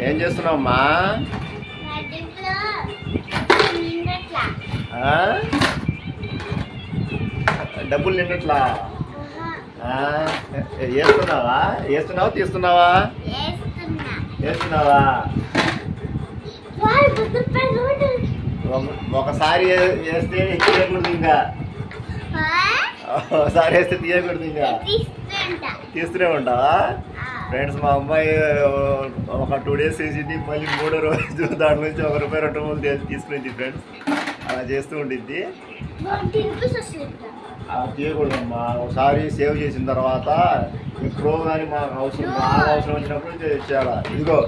ఏం చేస్తున్నావమ్మా? డబ్బులు నిన్నట్లా వేస్తున్నావా? వేస్తున్నావా తీస్తున్నావా? వేస్తున్నావా? ఒకసారి వేస్తే తీయకూడదు, ఇంకా ఒకసారి వేస్తే తీయకూడదు, ఇంకా తీస్తూనే ఉంటావా? ఫ్రెండ్స్, మా అమ్మాయి ఒక 2 days వేసింది, మళ్ళీ 3వ రోజు దాంట్లో నుంచి ₹1 ₹2 తీసుకునేది. ఫ్రెండ్స్, అలా చేస్తూ ఉండిద్ది. అలా తీయకూడదమ్మా. ఒకసారి సేవ్ చేసిన తర్వాత ఎప్పుడో కానీ మాకు అవసరం వచ్చినప్పుడు చేయాలా. ఇదిగో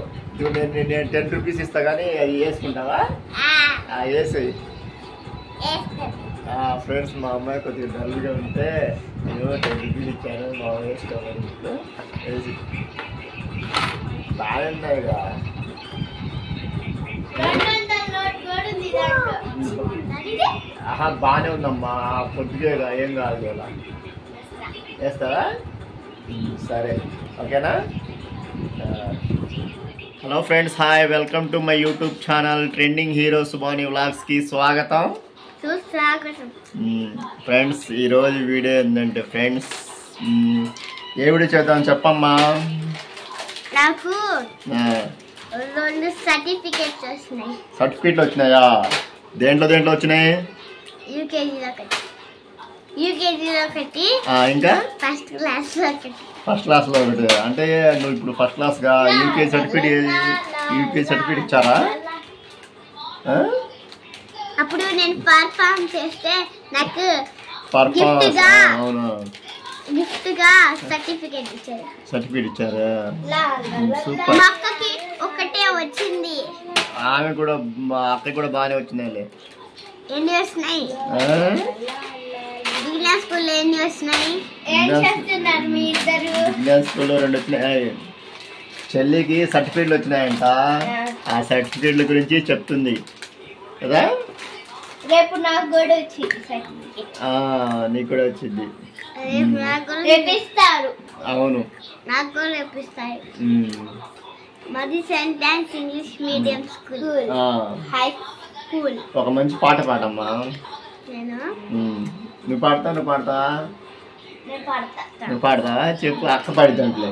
నేను ₹10 ఇస్తా, కానీ అది వేసుకుంటావా? వేసేయి. ఫ్రెండ్స్, మా అమ్మాయి కొద్దిగా డల్గా ఉంటే నేను ₹10 ఇచ్చాను, మా వేసుకోవాలి. వేసి బాగా ఉన్నాయిగా. బాగానే ఉందమ్మా, కొద్దిగా ఏం కాదు. అలా వేస్తావా? సరే, ఓకేనా? Hello friends, hi, welcome to my YouTube channel trending hero Subani వ్లాగ్స్కి స్వాగతం. ఫ్రెండ్స్, ఈరోజు వీడియో ఏంటంటే ఫ్రెండ్స్, ఏ వీడియో చేద్దాం చెప్పమ్మా. నాకు 2 సర్టిఫికెట్లు వచ్చినాయా? దేంట్లో వచ్చినాయి? యూకేజీలో ఒకటి, ఇంకా ఫస్ట్ క్లాస్లో ఒకటి. అంటే నువ్వు ఇప్పుడు ఫస్ట్ క్లాస్గా యూకేజీ సర్టిఫికేట్ ఇచ్చారా? అప్పుడు నేను పర్ఫార్మ్ చేస్తే నాకు గిఫ్ట్ గా సర్టిఫికేట్ ఇచ్చారు. సూపర్. మా అక్కకి ఒకటే వచ్చింది. ఆమె కూడా, మా అక్కకి కూడా బాగానే వచ్చినాయిలే. ఎన్ని వచ్చినాయి? బిగినర్ స్కూల్లో ఎన్ని వచ్చినాయి? బిగినర్ స్కూల్లో 2 వచ్చినాయి. చెల్లికి సర్టిఫికేట్లు వచ్చినాయంట. ఆ సర్టిఫికేట్ల గురించి చెప్తుంది కదా. రేపు నాకు కూడా వచ్చింది సర్టిఫికేట్. నీకు కూడా వచ్చింది. అవును, నాకు కూడా రేపిస్తారు. మాది Saint Ann's English medium school, high school. ఒక మంచి పాట పాడమ్మా. నువ్వు పాడతావా? నువ్వు పాడతావా? చెప్పు, అక్క పాడిద్దాంట్లే.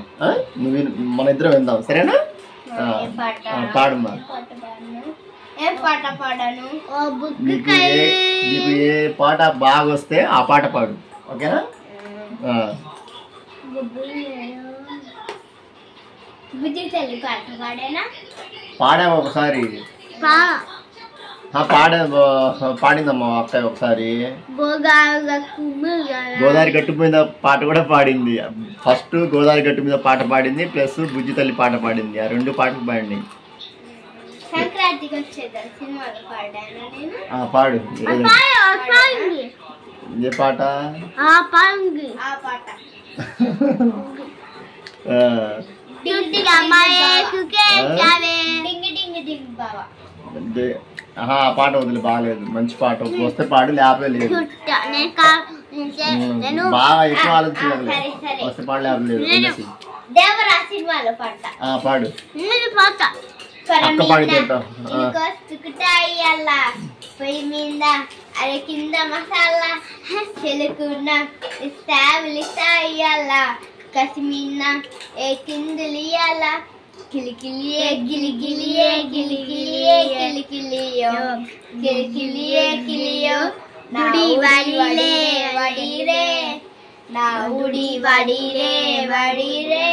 నువ్వు మన ఇద్దరం విందాం, సరేనా? పాడమ్మా. నీకు ఏ పాట బాగా వస్తే ఆ పాట పాడు, ఓకేనా? పాడావా ఒకసారి? పాడిందమ్మా అక్క ఒకసారి. గోదావరి గట్టు మీద పాట కూడా పాడింది. ఫస్ట్ గోదావరి గట్టు మీద పాట పాడింది, ప్లస్ బుజ్జి తల్లి పాట పాడింది. ఆ 2 పాటలు పాడింది. పాడు. ఏ పాట? పాట వదిలే, బాగాలేదు. మంచి పాట వస్తే పాడు, లేకపోతే లేదు. బాగా ఎక్కువ ఆలోచించాలి. వస్తే పాడు, లేకపోతే లేదు. పాడు. అక్క పాడిద్దాం. పొయ్యి మీద అరే కింద మసాలా చెలుకున్న ఇస్తాయియాల కసిమిన్న ఏ కిందులియాల కిలికిలియే గిలిగిలియే గిలిగిలియే గిలిగిలియో గిలిగిలియే గిలియో ఉడి వడిలే వడిరే నా ఉడి వడిరే వడిరే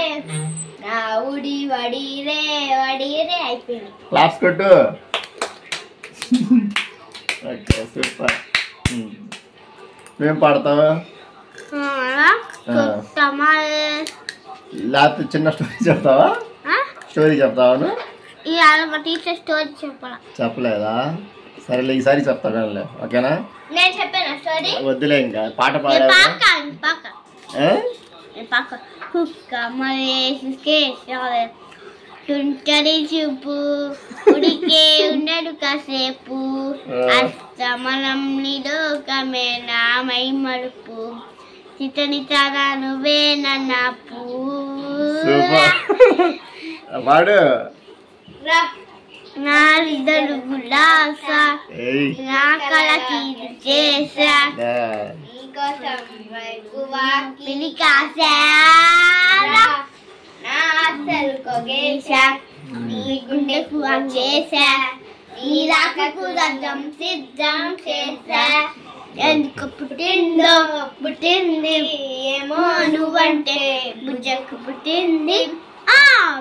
నా ఉడి వడిరే వడిరే. అయిపోయింది. క్లాప్స్ కొట్టు. Okay, super. నువ్వేం పాడతావా? లేకపోతే చిన్న స్టోరీ చెప్తావా? స్టోరీ చెప్తావా? చెప్పలేదా? సరేలే, ఈసారి చెప్తాను, ఓకేనా? వద్దులే, ఇంకా పాట పాడా. తుంటరి చూపు ఉడికే ఉండడు కాసేపు, అస్తమనం నిలోకమే నామై మరుపు, చితని తన నువ్వే నన్నపు. వాడు నా ఇద్దరు గులాస నా కళ తీరు చేసా పిలి కాసారా నా అసలు కొగేసా నీ గుండెకు చేసా నీ రాకకు రథం సిద్ధం చేసా ఎందుకు పుట్టింది ఏమో నువ్వంటే బుజ్జకు పుట్టింది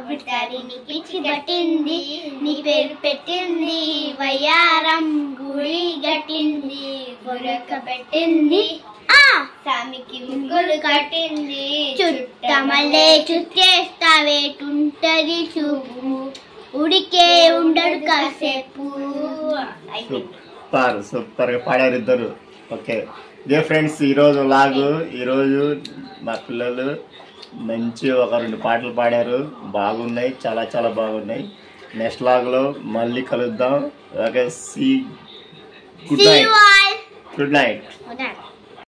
విటారిని పిచ్చి పట్టింది నీ పేరు పెట్టింది వయ్యారం గుడి గట్టింది గొరక పెట్టింది సామికి ముగ్గులు కట్టింది చుట్టమల్లే చుట్టేస్తావేటుంటది చూపు ఉడికే ఉండడు కాసేపు. సూపర్ గా పాడారు ఇద్దరు. ఓకే ఇదే ఫ్రెండ్స్ ఈరోజు ఈరోజు మా పిల్లలు మంచి ఒక 2 పాటలు పాడారు, బాగున్నాయి, చాలా చాలా బాగున్నాయి. నెక్స్ట్ లాగ్లో మళ్ళీ కలుద్దాం. Okay good night.